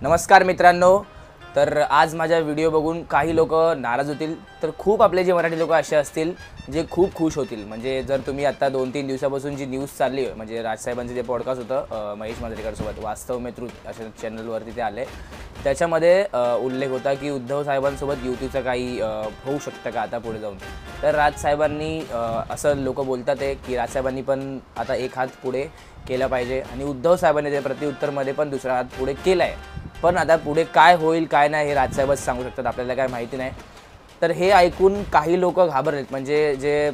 नमस्कार मित्रांनो. तर आज माझा व्हिडिओ बघून काही लोक नाराज होतील, तर खूप आपले जे मराठी लोक असे असतील जे खूप खुश होतील. म्हणजे जर तुम्ही आता 2-3 दिवसापासून जी न्यूज चालली आहे, म्हणजे राजसाहेबांचं जे पॉडकास्ट होतं महेश मांजरेकरसोबत वास्तव में ट्रुथ अशा चॅनलवरती ते आले, त्याच्यामध्ये उल्लेख होता की उद्धव साहेबांसोबत युतीचं काही होऊ शकतं का आता पुढे जाऊन. तर राजसाहेबांनी असं लोक बोलतात आहे की राजसाहेबांनी पण आता एक हात पुढे केला पाहिजे आणि उद्धव साहेबांनी ते प्रत्युत्तरमध्ये पण दुसरा हात पुढे केला आहे. पण आता पुढे काय होईल काय नाही हे राजसाहेबच सांगू शकतात, आपल्याला काय माहिती नाही. तर हे ऐकून काही लोक घाबरलेत, म्हणजे जे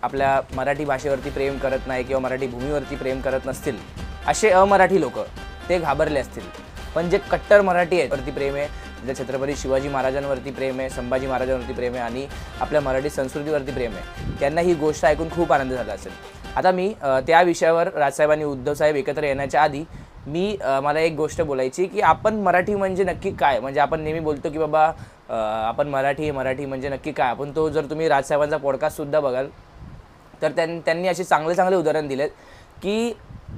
आपल्या मराठी भाषेवरती प्रेम करत नाही किंवा मराठी भूमीवरती प्रेम करत नसतील असे अमराठी लोक ते घाबरले असतील. पण जे कट्टर मराठी आहेत वरती प्रेम आहे, जे छत्रपती शिवाजी महाराजांवरती प्रेम आहे, संभाजी महाराजांवरती प्रेम आहे आणि आपल्या मराठी संस्कृतीवरती प्रेम आहे, त्यांना ही गोष्ट ऐकून खूप आनंद झाला असेल. आता मी त्या विषयावर राजसाहेब आणि उद्धव साहेब एकत्र येण्याच्या आधी मला एक गोष्ट बोलायची की आपण मराठी म्हणजे नक्की काय. म्हणजे आपण नेहमी बोलतो की बाबा आपण मराठी म्हणजे नक्की काय. आपण तो जर तुम्ही राजसाहेबांचा पॉडकास्टसुद्धा बघाल तर त्यांनी असे चांगले चांगले उदाहरण दिलेत की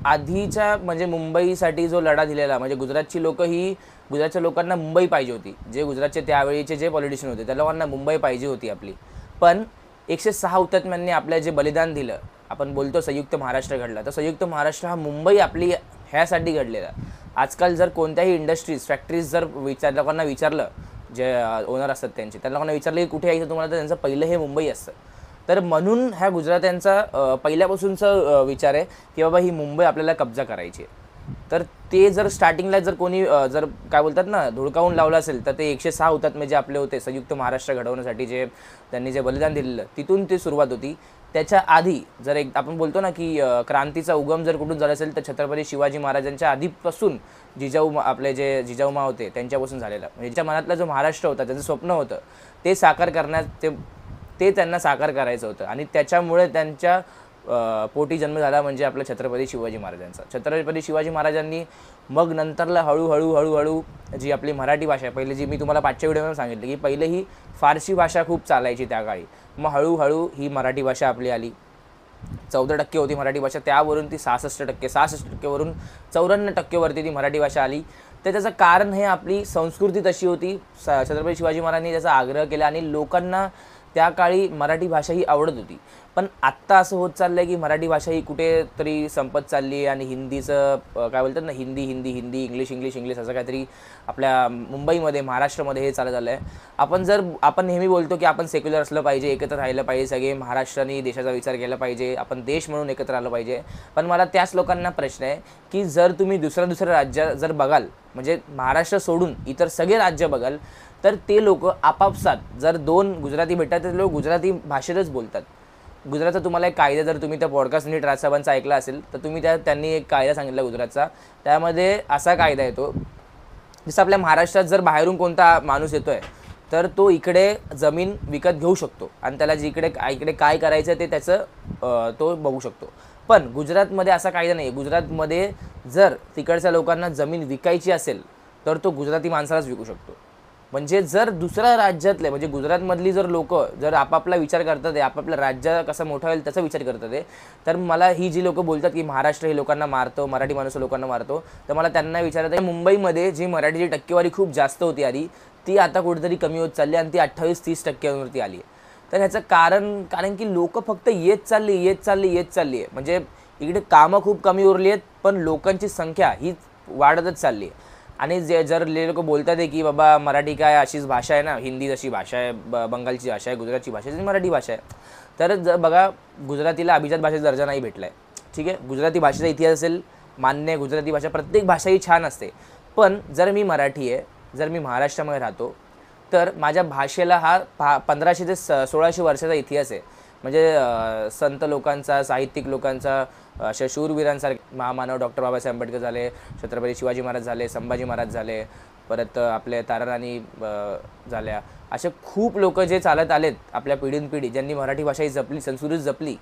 आधीच्या म्हणजे मुंबईसाठी जो लढा दिलेला, म्हणजे गुजरातची लोक ही गुजरातच्या लोकांना मुंबई पाहिजे होती. जे गुजरातचे त्यावेळीचे जे पॉलिटिशियन होते त्या लोकांना मुंबई पाहिजे होती आपली. पण 106 हुतात्म्यांनी आपल्या जे बलिदान दिलं, आपण बोलतो संयुक्त महाराष्ट्र घडला, तर संयुक्त महाराष्ट्र हा मुंबई आपली ह्यासाठी घडलेला. आजकाल जर कोणत्याही इंडस्ट्रीज फॅक्टरीज जर लोकांना विचारलं, जे ओनर असतात त्या लोकांना विचारलं की कुठे यायचं तुम्हाला, तर त्यांचं पहिलं हे मुंबई असतं. तर म्हणून ह्या गुजरात्यांचा पहिल्यापासूनचा विचार आहे की बाबा ही मुंबई आपल्याला कब्जा करायची आहे. तर ते जर स्टार्टिंगला जर कोणी जर काय बोलतात ना धुडकावून लावलं असेल, तर ते 106 हुतात्मे जे आपले होते संयुक्त महाराष्ट्र घडवण्यासाठी जे त्यांनी जे बलिदान दिलेलं, तिथून ती सुरुवात होती. त्याच्या आधी जर एक आपण बोलतो ना की क्रांतीचा उगम जर कुठून झाला असेल तर छत्रपती शिवाजी महाराजांच्या आधीपासून आपले जे जिजाऊमा होते त्यांच्यापासून झालेला. म्हणजे त्यांच्या मनातला जो महाराष्ट्र होता, त्याचं स्वप्न होतं ते साकार करण्यात ते त्यांना साकार करायचं होतं आणि त्याच्यामुळे त्यांच्या पोटी जन्म झाला, म्हणजे आपल्या छत्रपती शिवाजी महाराजांचा. छत्रपती शिवाजी महाराजांनी मग नंतरला हळूहळू जी आपली मराठी भाषा आहे, पहिले जी मी तुम्हाला पाचच्या व्हिडिओमध्ये सांगितलं की पहिले ही फारसी भाषा खूप चालायची त्या काळी, मग हळूहळू ही मराठी भाषा आपली आली. 14% होती मराठी भाषा, त्यावरून ती 66% वरून 54% वरती ती मराठी भाषा आली. तर त्याचं कारण हे आपली संस्कृती तशी होती. छत्रपती शिवाजी महाराजांनी त्याचा आग्रह केला आणि लोकांना त्या काळी मराठी भाषा ही आवडत होती. पण आत्ता असं होत चाललं आहे की मराठी भाषा ही कुठेतरी संपत चालली आहे आणि हिंदीचं काय बोलतात ना हिंदी इंग्लिश असं काहीतरी आपल्या मुंबईमध्ये महाराष्ट्रामध्ये हे चालत आलं आहे. आपण नेहमी बोलतो की आपण सेक्युलर असलं पाहिजे, एकत्र राहिलं पाहिजे, सगळे महाराष्ट्राने देशाचा विचार केला पाहिजे, आपण देश म्हणून एकत्र आलं पाहिजे. पण मला त्याच लोकांना प्रश्न आहे की जर तुम्ही दुसरं राज्य जर बघाल, म्हणजे महाराष्ट्र सोडून इतर सगळे राज्य बघाल, तर ते लोक आपापसात जर दोन गुजराती भेटतात तर लोक गुजराती भाषेतच बोलतात. गुजरातचा तुम्हाला एक कायदा, जर तुम्ही त्या पॉडकास्ट नीट राजसाहेबांचा ऐकला असेल तर तुम्ही त्यांनी एक कायदा सांगितला गुजरातचा. त्यामध्ये असा कायदा येतो, जसं आपल्या महाराष्ट्रात जर बाहेरून कोणता माणूस येतो आहे तर तो इकडे जमीन विकत घेऊ शकतो आणि त्याला इकडे काय करायचं ते त्याचं तो बघू शकतो. पण गुजरातमध्ये असा कायदा नाही. गुजरातमध्ये जर तिकडच्या लोकांना जमीन विकायची असेल तर तो गुजराती माणसालाच विकू शकतो. म्हणजे जर दुसऱ्या राज्यातले, म्हणजे गुजरातमधली जर लोक जर आपापला विचार करतात आहे, आपापलं राज्य कसं मोठं होईल त्याचा विचार करतात आहे, तर मला ही जी लोकं बोलतात की महाराष्ट्र हे लोकांना मारतो, मराठी माणूस लोकांना मारतो, तर मला त्यांना विचारत आहे मुंबईमध्ये जी मराठीची टक्केवारी खूप जास्त होती आधी, ती आता कुठेतरी कमी होत चालली आणि ती 28-30% आली आहे. तर ह्याचं कारण की लोक फक्त येत चालली आहे. म्हणजे इकडे कामं खूप कमी उरली आहेत, पण लोकांची संख्या ही वाढतच चालली आहे. आणि जर लोक बोलतात आहे की बाबा मराठी काय अशीच भाषा आहे ना, हिंदी जशी भाषा आहे, बंगालची भाषा आहे, गुजरातची भाषा आहे, मराठी भाषा आहे. तर बघा, गुजरातीला अभिजात भाषेचा दर्जा नाही भेटला आहे. ठीक आहे, गुजराती भाषेचा इतिहास असेल मान्य, गुजराती भाषा प्रत्येक भाषा ही छान असते. पण जर मी मराठी आहे, जर मी महाराष्ट्रामध्ये राहतो, तर माझ्या भाषेला हा 1500 ते 1600 वर्षाचा इतिहास आहे. म्हणजे संत लोकांचा, साहित्यिक लोकांचा, अशा शूरवीरांसारखे महामानव डॉक्टर बाबासाहेब आंबेडकर झाले, छत्रपती शिवाजी महाराज झाले, संभाजी महाराज झाले, परत आपले ताराराणी झाल्या, असे खूप लोक जे चालत आलेत आपल्या पिढीनपिढी, ज्यांनी मराठी भाषा ही जपली, संस्कृती जपली,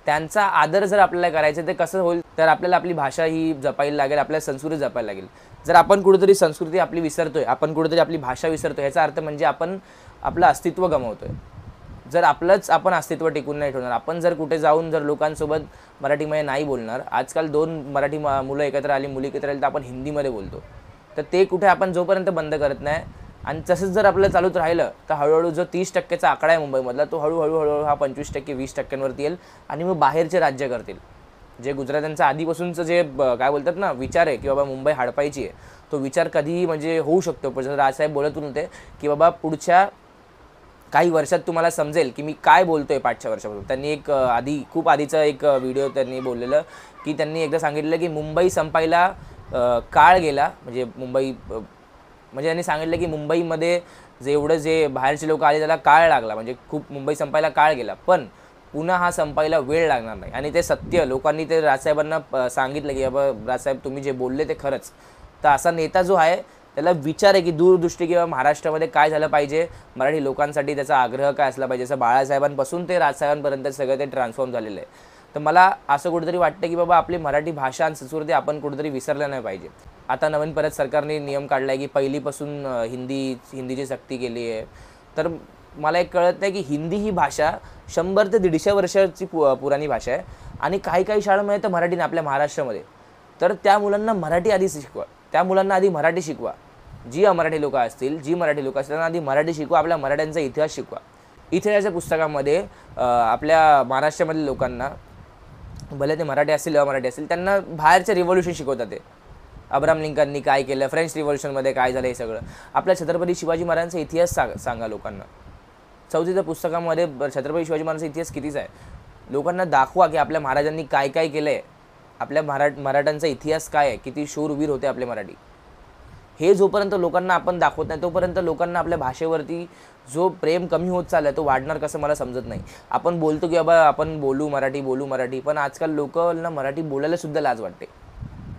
त्यांचा आदर जर आपल्याला करायचं ते कसं होईल, तर आपल्याला आपली भाषा ही जपायला लागेल, आपल्याला संस्कृती जपायला लागेल. जर आपण कुठेतरी संस्कृती आपली विसरतोय, आपण कुठेतरी आपली भाषा विसरतोय, याचा अर्थ म्हणजे आपण आपलं अस्तित्व गमावतोय. जर आपण अस्तित्व टिकून नाही ठेवणार, आपण जर कुठे जाऊन जर लोकांसोबत मराठीमध्ये नाही बोलणार, आजकाल दोन मराठी मुलं एकत्र आली, मुली एकत्र आली, तर आपण हिंदीमध्ये बोलतो. तर ते कुठे आपण जोपर्यंत बंद करत नाही आणि तसंच जर आपलं चालूच राहिलं तर हळूहळू जो 30% आकडा आहे मुंबईमधला तो हळूहळू हा 25% 20%वरती येईल आणि मग बाहेरचे राज्य करतील. जे गुजरात्यांचं आधीपासूनचं जे काय बोलतात ना विचार आहे की बाबा मुंबई हडपायची आहे, तो विचार कधीही म्हणजे होऊ शकतो. पण जसं राजसाहेब बोलत होते की बाबा पुढच्या काही वर्षात तुम्हाला समजेल की मी काय बोलतोय 5-6 वर्षापासून. त्यांनी एक खूप आधीचा एक व्हिडिओ त्यांनी बोललेलं की त्यांनी एकदा सांगितलं की मुंबई संपायला काळ गेला, म्हणजे म्हणजे त्यांनी सांगितलं की मुंबईमध्ये जे बाहेरचे लोक आले त्याला काळ लागला, म्हणजे खूप मुंबई संपायला काळ गेला, पण पुन्हा हा संपायला वेळ लागणार नाही. आणि ते सत्य लोकांनी ते राजसाहेबांना सांगितलं की बाबा राजसाहेब तुम्ही जे बोलले ते खरंच. तर असा नेता जो आहे त्याला विचार आहे की दूरदृष्टी किंवा महाराष्ट्रामध्ये काय झालं पाहिजे, मराठी लोकांसाठी त्याचा आग्रह काय असला पाहिजे. जसं बाळासाहेबांपासून ते राजसाहेबांपर्यंत सगळं ते ट्रान्सफॉर्म झालेलं आहे. तर मला असं कुठेतरी वाटतं की बाबा आपली मराठी भाषा आणि संस्कृती आपण कुठेतरी विसरलं नाही पाहिजे. आता नवीन परत सरकारने नियम काढला आहे की पहिलीपासून हिंदीची सक्ती केली आहे. तर मला एक कळत नाही की हिंदी ही भाषा 100 ते 150 वर्षाची पुराणी भाषा आहे आणि काही शाळांमध्ये तर मराठी नाही आपल्या महाराष्ट्रामध्ये. तर त्या मुलांना मराठी आधी शिकवा, त्या मुलांना आधी मराठी शिकवा. जी मराठी लोक असतील त्यांना आधी मराठी शिकवा, आपल्या मराठ्यांचा इतिहास शिकवा. इतिहासाच्या पुस्तकामध्ये आपल्या महाराष्ट्रामधील लोकांना भले ते मराठी असतील अमराठी असतील त्यांना बाहेरचे रिव्होल्युशन शिकवतात. ते अब्राहम लिंकननी काय केलं, फ्रेंच रिव्होल्युशनमध्ये काय झालं, हे सगळं आपल्या छत्रपती शिवाजी महाराजांचा इतिहास सांगा लोकांना. 4थीच्या पुस्तकामध्ये छत्रपती शिवाजी महाराजांचा इतिहास कितीच आहे. लोकांना दाखवा की आपल्या महाराजांनी काय काय केलं आहे, आपल्या मराठ्यांचा इतिहास काय आहे, किती शूरवीर होते आपले मराठी. हे जोपर्यंत लोकांना आपण दाखवत नाही तोपर्यंत लोकांना आपल्या भाषेवरती जो प्रेम कमी होत चालला तो वाढणार कसं मला समजत नाही. आपण बोलतो की बाबा आपण बोलू मराठी, पण आजकाल लोकांना मराठी बोलायला सुद्धा लाज वाटते.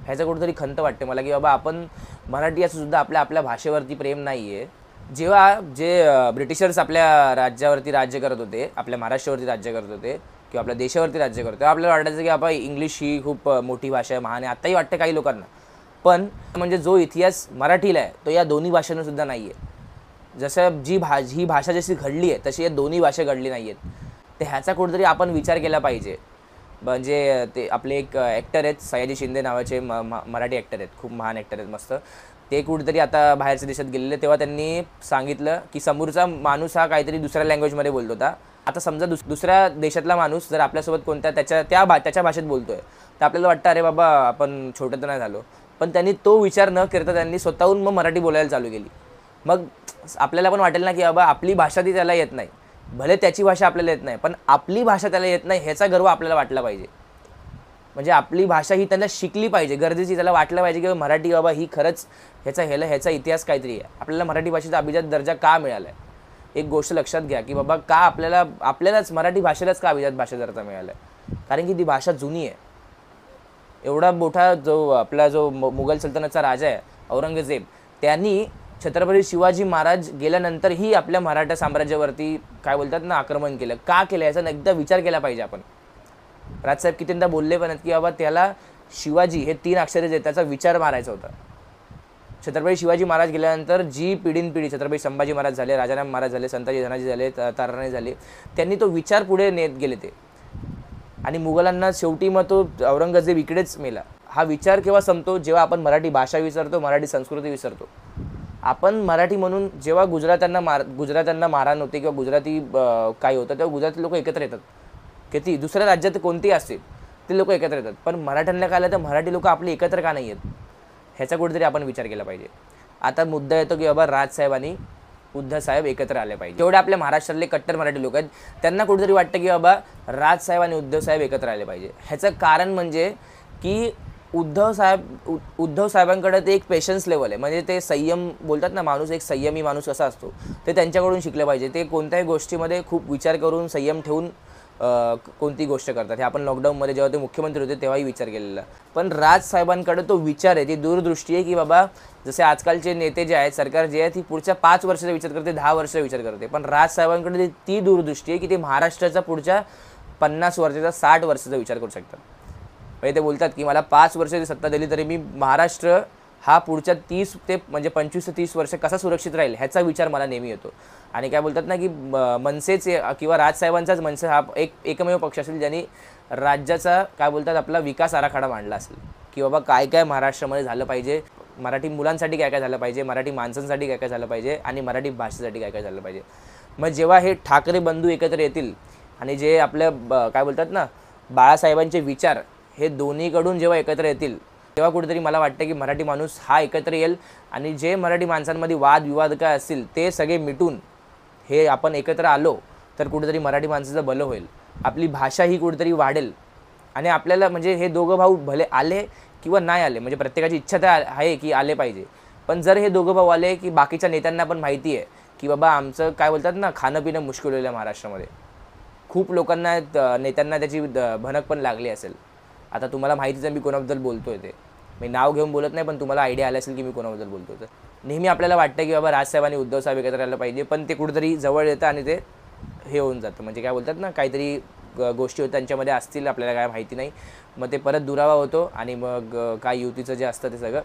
ह्याचं कुठेतरी खंत वाटते मला की बाबा आपण मराठी असं सुद्धा आपल्या भाषेवरती प्रेम नाही आहे. जेव्हा ब्रिटिशर्स आपल्या राज्यावरती राज्य करत होते, आपल्या महाराष्ट्रावरती राज्य करत होते किंवा आपल्या देशावरती राज्य करत होते, आपल्याला वाटायचं की बाबा इंग्लिश ही खूप मोठी भाषा आहे, महान आहे. आत्ताही वाटते काही लोकांना, पण म्हणजे जो इतिहास मराठीला आहे तो या दोन्ही भाषांना सुद्धा नाही आहे. जसं ही भाषा जशी घडली आहे तशी या दोन्ही भाषा घडली नाही आहेत. तर ह्याचा कुठेतरी आपण विचार केला पाहिजे. म्हणजे ते आपले एक ॲक्टर आहेत सयाजी शिंदे नावाचे, मराठी ॲक्टर आहेत, खूप महान ॲक्टर आहेत मस्त. ते कुठेतरी आता बाहेरच्या देशात गेलेले, तेव्हा त्यांनी सांगितलं की समोरचा माणूस हा काहीतरी दुसऱ्या लँग्वेजमध्ये बोलत होता. आता समजा दुसऱ्या देशातला माणूस जर आपल्यासोबत कोणत्या त्याच्या भाषेत बोलतोय तर आपल्याला वाटतं अरे बाबा आपण छोटं तर नाही झालो. पण त्यांनी तो विचार न करता त्यांनी स्वतःहून मग मराठी बोलायला चालू केली. मग आपल्याला पण वाटेल ना की बाबा आपली भाषा ती त्याला येत नाही, भले त्याची भाषा आपल्याला येत नाही, पण आपली भाषा त्याला येत नाही ह्याचा गर्व आपल्याला वाटला पाहिजे. म्हणजे आपली भाषा ही त्यांना शिकली पाहिजे, गरजेची. त्याला वाटलं पाहिजे की मराठी बाबा ही खरंच ह्याचा इतिहास काहीतरी आहे. आपल्याला मराठी भाषेचा अभिजात दर्जा का मिळाला आहे, एक गोष्ट लक्षात घ्या की बाबा का आपल्यालाच मराठी भाषेलाच का अभिजात भाषा दर्जा मिळाला आहे. कारण की ती भाषा जुनी आहे. एवढा मोठा जो मुघल सल्तनतचा राजा आहे औरंगजेब, त्यांनी छत्रपती शिवाजी महाराज गेल्यानंतरही आपल्या मराठा साम्राज्यावरती काय बोलतात ना आक्रमण केलं. का केलं याचा एकदा विचार केला पाहिजे आपण. राजसाहेब कितींदा बोलले पण की बाबा त्याला शिवाजी हे 3 अक्षरे जे त्याचा विचार मारायचा होता. छत्रपती शिवाजी महाराज गेल्यानंतर जी पिढी छत्रपती संभाजी महाराज झाले, राजाराम महाराज झाले, संताजी धनाजी झाले, ताराराणी झाले, त्यांनी तो विचार पुढे नेत गेले ते. आणि मुघलांना शेवटी मग तो औरंगजेब इकडेच मेला. हा विचार केव्हा संपतो, जेव्हा आपण मराठी भाषा विसरतो, मराठी संस्कृती विसरतो. आपण मराठी म्हणून जेव्हा गुजरात्यांना मारहाण होते किंवा गुजराती काय होतं तेव्हा गुजराती लोक एकत्र येतात. किती दुसऱ्या राज्यात कोणतेही असतील ते लोक एकत्र येतात, पण मराठ्यांना काय आलं तर मराठी लोक आपले एकत्र का नाही आहेत ह्याचा कुठेतरी आपण विचार केला पाहिजे. आता मुद्दा येतो की बाबा राजसाहेब आणि उद्धव साहेब एकत्र आले पाहिजे. जेवढे आपल्या महाराष्ट्रातले कट्टर मराठी लोक आहेत त्यांना कुठेतरी वाटतं की बाबा राजसाहेब आणि उद्धव साहेब एकत्र आले पाहिजे. ह्याचं कारण म्हणजे की उद्धव साहेबांकडे ते एक पेशन्स लेवल आहे. म्हणजे ते संयम बोलतात ना, माणूस एक संयमी माणूस कसा असतो ते त्यांच्याकडून शिकलं पाहिजे. ते कोणत्याही गोष्टीमध्ये खूप विचार करून संयम ठेवून कोणती गोष्ट करतात. हे आपण लॉकडाऊनमध्ये जेव्हा ते मुख्यमंत्री होते तेव्हाही विचार केलेला. पण राजसाहेबांकडे तो विचार आहे, ती दूरदृष्टी आहे की बाबा जसे आजकालचे नेते जे आहेत, सरकार जे आहे ती पुढच्या 5 वर्षाचा विचार करते, 10 वर्षाचा विचार करते. पण राजसाहेबांकडे ती दूरदृष्टी आहे की ते महाराष्ट्राचा पुढच्या 50 वर्षाचा 60 वर्षाचा विचार करू शकतात. म्हणजे ते बोलतात की मला 5 वर्षाची सत्ता दिली तरी मी महाराष्ट्र हा पुढच्या 30 ते म्हणजे 25 ते 30 वर्ष कसा सुरक्षित राहील ह्याचा विचार मला नेहमी येतो. आणि काय बोलतात ना की मनसेचे किंवा राजसाहेबांचाच मनसे हा एकमेव पक्ष असेल ज्यांनी राज्याचा काय बोलतात आपला विकास आराखडा मांडला असेल की बाबा काय काय महाराष्ट्रामध्ये झालं पाहिजे. मराठी मुलांसाठी काय काय झालं पाहिजे, मराठी माणसांसाठी काय काय झालं पाहिजे आणि मराठी भाषेसाठी काय काय झालं पाहिजे. मग जेव्हा हे ठाकरे बंधू एकत्र येतील आणि जे आपल्या काय बोलतात ना बाळासाहेबांचे विचार हे दोन्हीकडून जेव्हा एकत्र येतील तेव्हा कुठेतरी मला वाटतं की मराठी माणूस हा एकत्र येईल आणि जे मराठी माणसांमध्ये वादविवाद काय असतील ते सगळे मिटून हे आपण एकत्र आलो तर कुठेतरी मराठी माणसाचं भलं होईल, आपली भाषा ही कुठेतरी वाढेल. आणि आपल्याला म्हणजे हे दोघं भाऊ भले आले किंवा नाही आले, म्हणजे प्रत्येकाची इच्छा तर आहे की आले पाहिजे, पण जर हे दोघं भाऊ आले की बाकीच्या नेत्यांना पण माहिती आहे की बाबा आमचं काय बोलतात ना खाणं पिणं मुश्किल होईल महाराष्ट्रामध्ये. खूप लोकांना नेत्यांना त्याची भनक पण लागली असेल. आता तुम्हाला माहितीच आहे मी कोणाबद्दल बोलतोय ते, मी नाव घेऊन बोलत नाही पण तुम्हाला आयडिया आला असेल की मी कोणाबद्दल बोलतोय. तर नेहमी आपल्याला वाटतं की बाबा राजसाहेब आणि उद्धव साहेब एकत्र आलं पाहिजे, पण ते कुठेतरी जवळ येतं आणि ते हे होऊन जातं, म्हणजे काय बोलतात ना काहीतरी गोष्टी होत्या त्यांच्यामध्ये असतील आपल्याला काय माहिती नाही, मग ते परत दुरावा होतो आणि मग काय युतीचं जे असतं ते सगळं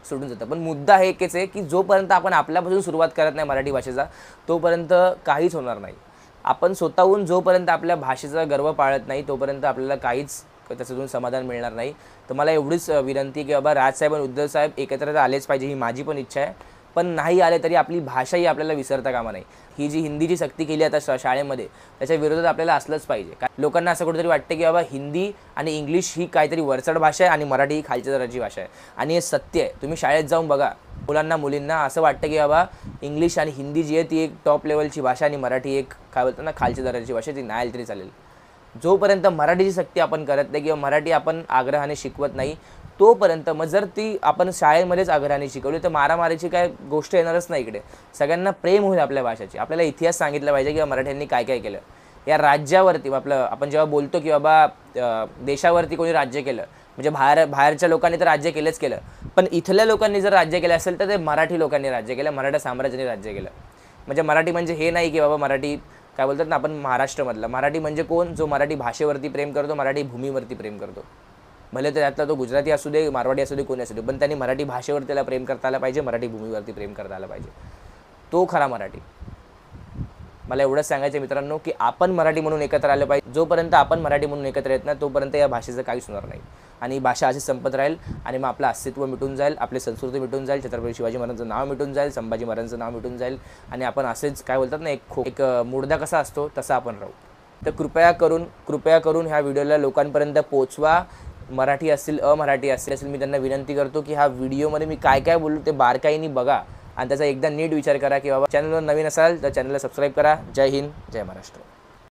सोडून जातं. पण मुद्दा हे एकच आहे की जोपर्यंत आपण आपल्यापासून सुरुवात करत नाही मराठी भाषेचा तोपर्यंत काहीच होणार नाही. आपण स्वतःहून जोपर्यंत आपल्या भाषेचा गर्व पाळत नाही तोपर्यंत आपल्याला काहीच त्याच्यातून समाधान मिळणार नाही. तर मला एवढीच विनंती की बाबा राजसाहेब आणि उद्धव साहेब एकत्र आलेच पाहिजे, ही माझी पण इच्छा आहे. पण नाही आले तरी आपली भाषाही आपल्याला विसरता कामा नाही. ही जी हिंदीची सक्ती केली आता शाळेमध्ये त्याच्या विरोधात आपल्याला असलंच पाहिजे. लोकांना असं कुठेतरी वाटतं की बाबा हिंदी आणि इंग्लिश ही काहीतरी वरचढ भाषा आहे आणि मराठी ही खालच्या दराची भाषा आहे, आणि हे सत्य आहे. तुम्ही शाळेत जाऊन बघा, मुलींना असं वाटतं की बाबा इंग्लिश आणि हिंदी जी आहे ती एक टॉप लेवलची भाषा आणि मराठी एक काय बोलतात ना खालच्या दराची भाषा, ती नाही आली तरी चालेल. जोपर्यंत मराठीची सक्ती आपण करत नाही किंवा मराठी आपण आग्रहाने शिकवत नाही तोपर्यंत, मग जर ती आपण शाळेमध्येच आग्रहाने शिकवली तर मारामारीची काय गोष्ट येणारच नाही. इकडे सगळ्यांना प्रेम होईल आपल्या भाषेची. आपल्याला इतिहास सांगितला पाहिजे की मराठ्यांनी काय काय केलं या राज्यावरती. आपलं आपण जेव्हा बोलतो की बाबा देशावरती कोणी राज्य केलं म्हणजे बाहेरच्या लोकांनी तर राज्य केलंच केलं, पण इथल्या लोकांनी जर राज्य केलं असेल तर ते मराठी लोकांनी राज्य केलं, मराठा साम्राज्याने राज्य केलं. म्हणजे मराठी म्हणजे हे नाही की बाबा मराठी काय बोलतात ना आपण महाराष्ट्रामधला. मराठी म्हणजे कोण, जो मराठी भाषेवरती प्रेम करतो, मराठी भूमीवरती प्रेम करतो. भले तर त्यातला तो गुजराती असू दे, मारवाडी असू दे, कोणी असू दे, पण त्यांनी मराठी भाषेवर त्याला प्रेम करता आलं पाहिजे, मराठी भूमीवरती प्रेम करता आलं पाहिजे. तो खरा मराठी. मला एवढंच सांगायचं मित्रांनो की आपण मराठी म्हणून एकत्र आलं पाहिजे. जोपर्यंत आपण मराठी म्हणून एकत्र येत नाही तोपर्यंत या भाषेचं काहीच होणार नाही आणि भाषा अशीच संपत राहील आणि मग आपलं अस्तित्व मिटून जाईल, आपली संस्कृती मिटून जाईल, छत्रपती शिवाजी महाराजांचं नाव मिटून जाईल, संभाजी महाराजांचं नाव मिटून जाईल आणि आपण असेच काय बोलतात ना एक मुर्दा कसा असतो तसा आपण राहू. तर कृपया करून ह्या व्हिडिओला लोकांपर्यंत पोहोचवा. मराठी असतील अमराठी असेल मी त्यांना विनंती करतो की हा व्हिडिओमध्ये मी काय काय बोललो ते बारकाईने बघा आणि त्याचा एकदा नीट विचार करा की बाबा चॅनलवर नवीन असाल तर चॅनलला सबस्क्राईब करा. जय हिंद, जय महाराष्ट्र.